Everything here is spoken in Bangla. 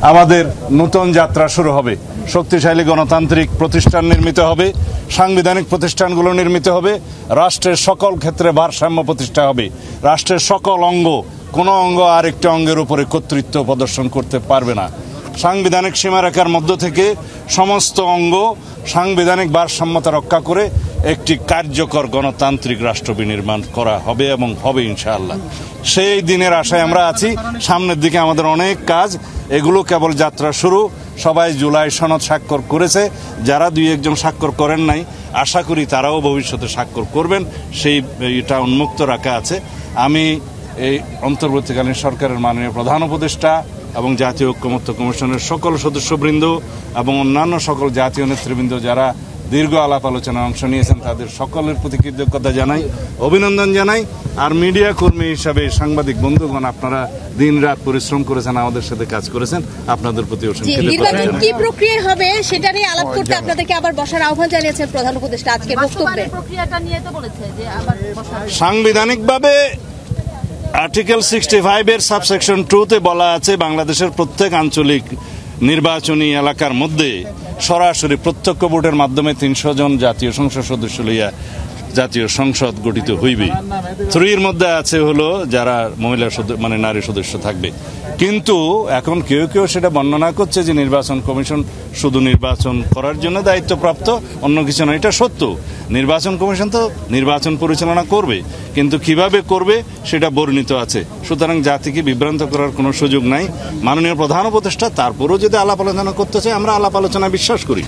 আমাদের নতুন যাত্রা শুরু হবে। শক্তিশালী গণতান্ত্রিক প্রতিষ্ঠান নির্মিত হবে, সাংবিধানিক প্রতিষ্ঠানগুলো নির্মিত হবে, রাষ্ট্রের সকল ক্ষেত্রে ভারসাম্য প্রতিষ্ঠা হবে, রাষ্ট্রের সকল অঙ্গ কোনো অঙ্গ আরেকটি অঙ্গের উপরে কর্তৃত্ব প্রদর্শন করতে পারবে না। সাংবিধানিক সীমারেখার মধ্য থেকে সমস্ত অঙ্গ সাংবিধানিক ভারসাম্যতা রক্ষা করে একটি কার্যকর গণতান্ত্রিক রাষ্ট্র বিনির্মাণ করা হবে এবং হবে ইনশাআল্লাহ। সেই দিনের আশায় আমরা আছি। সামনের দিকে আমাদের অনেক কাজ, এগুলো কেবল যাত্রা শুরু। সবাই জুলাই সনদ স্বাক্ষর করেছে, যারা দুই একজন স্বাক্ষর করেন নাই আশা করি তারাও ভবিষ্যতে স্বাক্ষর করবেন, সেই এটা উন্মুক্ত রাখা আছে। আমি এই অন্তর্বর্তীকালীন সরকারের মাননীয় প্রধান উপদেষ্টা এবং জাতীয় ঐক্যমত্য কমিশনের সকল সদস্যবৃন্দ এবং অন্যান্য সকল জাতীয় নেতৃবৃন্দ যারা দীর্ঘ আলাপ আলোচনায় অংশ নিয়েছেন তাদের সকলের প্রতি কৃতজ্ঞতা জানাই, অভিনন্দন জানাই। আর মিডিয়া কর্মী হিসাবে সাংবাদিক বন্ধুগণ, আপনারা দিন রাত পরিশ্রম করেছেন, আমাদের সাথে কাজ করেছেন, আপনাদের প্রতি নির্বাচন কি প্রক্রিয়া হবে সেটা নিয়ে আলাপ করতে আপনাদেরকে আবার বসার আহ্বান জানিয়েছেন প্রধান উপদেষ্টা আজকে বক্তব্যে। প্রক্রিয়াটা নিয়ে তো বলেছে যে আবার সাংবিধানিকভাবে আর্টিকেল 65 এর সাবসেকশন 2-তে বলা আছে বাংলাদেশের প্রত্যেক আঞ্চলিক নির্বাচনী এলাকার মধ্যে সরাসরি প্রত্যক্ষ ভোটের মাধ্যমে 300 জন জাতীয় সংসদ সদস্য লইয়া জাতীয় সংসদ গঠিত হইবে। 3-এর মধ্যে আছে হলো যারা মহিলা মানে নারী সদস্য থাকবে। কিন্তু এখন কেউ কেউ সেটা বর্ণনা করছে যে নির্বাচন কমিশন শুধু নির্বাচন করার জন্য দায়িত্বপ্রাপ্ত, অন্য কিছু না। এটা সত্য, নির্বাচন কমিশন তো নির্বাচন পরিচালনা করবে, কিন্তু কিভাবে করবে সেটা বর্ণিত আছে। সুতরাং জাতিকে বিভ্রান্ত করার কোনো সুযোগ নাই। মাননীয় প্রধান উপদেষ্টা তারপরেও যদি আলাপ আলোচনা করতে চাই, আমরা আলাপ আলোচনায় বিশ্বাস করি।